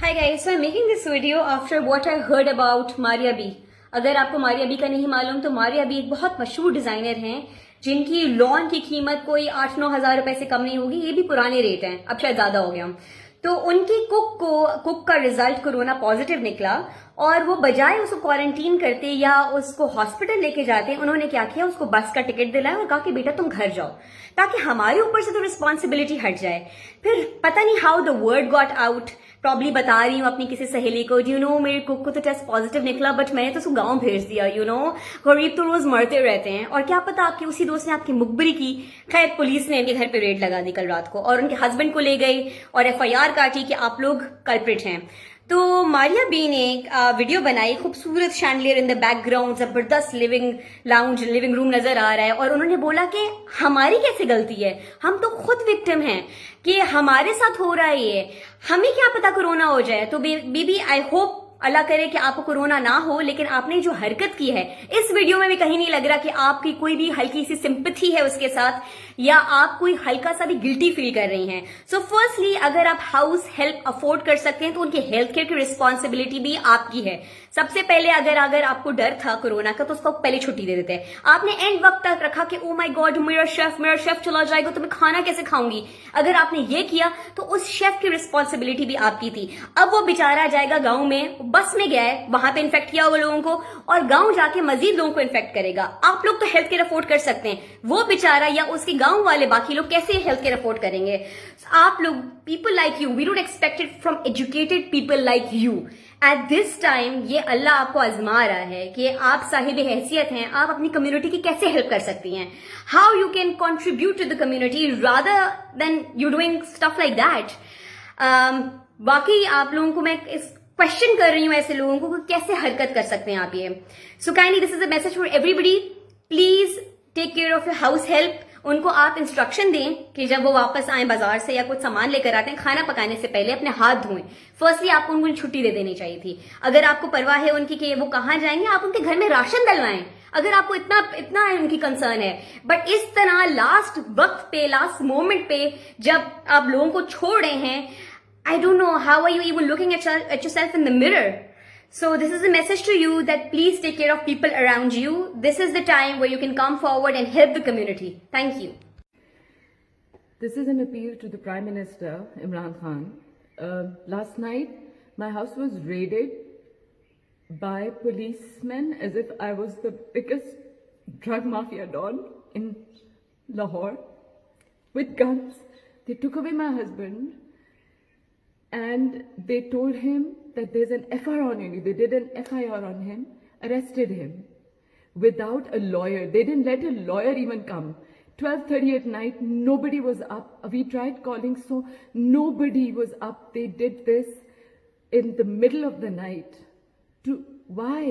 Hi guys, so I'm making this video after what I heard about Maria B. अगर आपको Maria B का नहीं मालूम तो मारिया बी एक बहुत मशहूर डिजाइनर हैं जिनकी लॉन की कीमत कोई 8-9 हजार रुपए से कम नहीं होगी। ये भी पुराने रेट हैं, अब शायद ज्यादा हो गया। तो उनकी कुक का रिजल्ट कोरोना पॉजिटिव निकला और वो बजाय उसको क्वारंटीन करते या उसको हॉस्पिटल लेके जाते, उन्होंने क्या किया, उसको बस का टिकट दिलाया और कहा कि बेटा तुम घर जाओ, ताकि हमारे ऊपर से तो रिस्पॉन्सिबिलिटी हट जाए। फिर पता नहीं how the word got out, probably बता रही हूँ अपनी किसी सहेली को, मेरे कुक को तो टेस्ट पॉजिटिव निकला बट मैंने तो उसको गांव भेज दिया। गरीब तो रोज मरते रहते हैं, और क्या पता आपके उसी दोस्त ने आपकी मुखबरी की। खैर पुलिस ने इनके घर पे रेड लगा दी कल रात को और उनके हस्बैंड को ले गई और FIR काटी कि आप लोग कल्प्रिट हैं। तो मारिया बी ने एक वीडियो बनाई, खूबसूरत शैंडलियर इन द बैकग्राउंड, जबरदस्त लिविंग रूम नजर आ रहा है, और उन्होंने बोला कि हमारी कैसे गलती है, हम तो खुद विक्टिम हैं कि हमारे साथ हो रहा है ये, हमें क्या पता कोरोना हो जाए। तो बीबी आई होप अल्लाह करे कि आपको कोरोना ना हो, लेकिन आपने जो हरकत की है इस वीडियो में भी कहीं नहीं लग रहा कि आपकी कोई भी हल्की सी सिंपैथी है उसके साथ या आप कोई हल्का सा भी गिल्टी फील कर रही हैं। सो फर्स्टली अगर आप हाउस हेल्प अफोर्ड कर सकते हैं तो उनके हेल्थ केयर की रिस्पॉन्सिबिलिटी भी आपकी है। सबसे पहले अगर आपको डर था कोरोना का तो उसको पहले छुट्टी दे देते। आपने एंड वक्त तक रखा कि ओ माय गॉड मेरा शेफ चला जाएगा तो मैं खाना कैसे खाऊंगी। अगर आपने ये किया तो उस शेफ की रिस्पॉन्सिबिलिटी भी आपकी थी। अब वो बेचारा जाएगा गांव में, बस में गया है, वहां पे इन्फेक्ट किया हुआ लोगों को और गांव जाके मजीद लोगों को इन्फेक्ट करेगा। आप लोग तो हेल्थ केयर अफोर्ड कर सकते हैं, वो बेचारा या उसके गांव वाले बाकी लोग कैसे हेल्थ केयर अफोर्ड करेंगे। आप लोग, people like you, we don't expect it from educated people like you at this time. ये अल्लाह आपको आजमा रहा है कि आप साहिब हैसियत हैं, आप अपनी कम्युनिटी की कैसे हेल्प कर सकती हैं, how you can contribute to the community rather than you doing stuff like that. बाकी आप लोगों को मैं इस क्वेश्चन कर रही हूं ऐसे लोगों को कैसे हरकत कर सकते हैं आप ये। So kindly this is a message for everybody, please take care of your house help. उनको आप इंस्ट्रक्शन दें कि जब वो वापस आए बाजार से या कुछ सामान लेकर आते हैं, खाना पकाने से पहले अपने हाथ धोएं। फर्स्टली आपको उनको छुट्टी दे देनी चाहिए थी। अगर आपको परवाह है उनकी कि वो कहाँ जाएंगे, आप उनके घर में राशन डलवाएं अगर आपको इतना उनकी कंसर्न है। बट इस तरह लास्ट वक्त पे, लास्ट मोमेंट पे जब आप लोगों को छोड़ रहे हैं, I don't know, how are you even looking at yourself in the mirror? So this is a message to you that please take care of people around you. This is the time where you can come forward and help the community. Thank you. This is an appeal to the Prime Minister, Imran Khan. Last night, my house was raided by policemen as if I was the biggest drug mafia don in Lahore with guns. They took away my husband. And they told him that there's an FIR on you. They did an FIR on him, arrested him without a lawyer. They didn't let a lawyer even come. 12:30 at night, nobody was up. We tried calling, so nobody was up. They did this in the middle of the night. Why?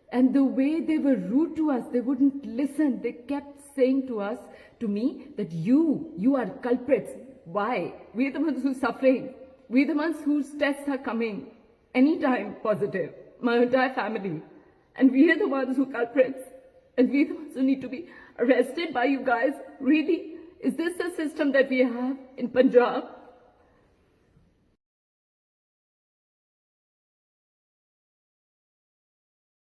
And the way they were rude to us, they wouldn't listen. They kept saying to me, that you are culprits. Why? We're the ones who are suffering. We're the ones whose tests are coming anytime positive, my entire family. And we are the ones who culprits. And we're the ones who need to be arrested by you guys. Really? Is this the system that we have in Punjab?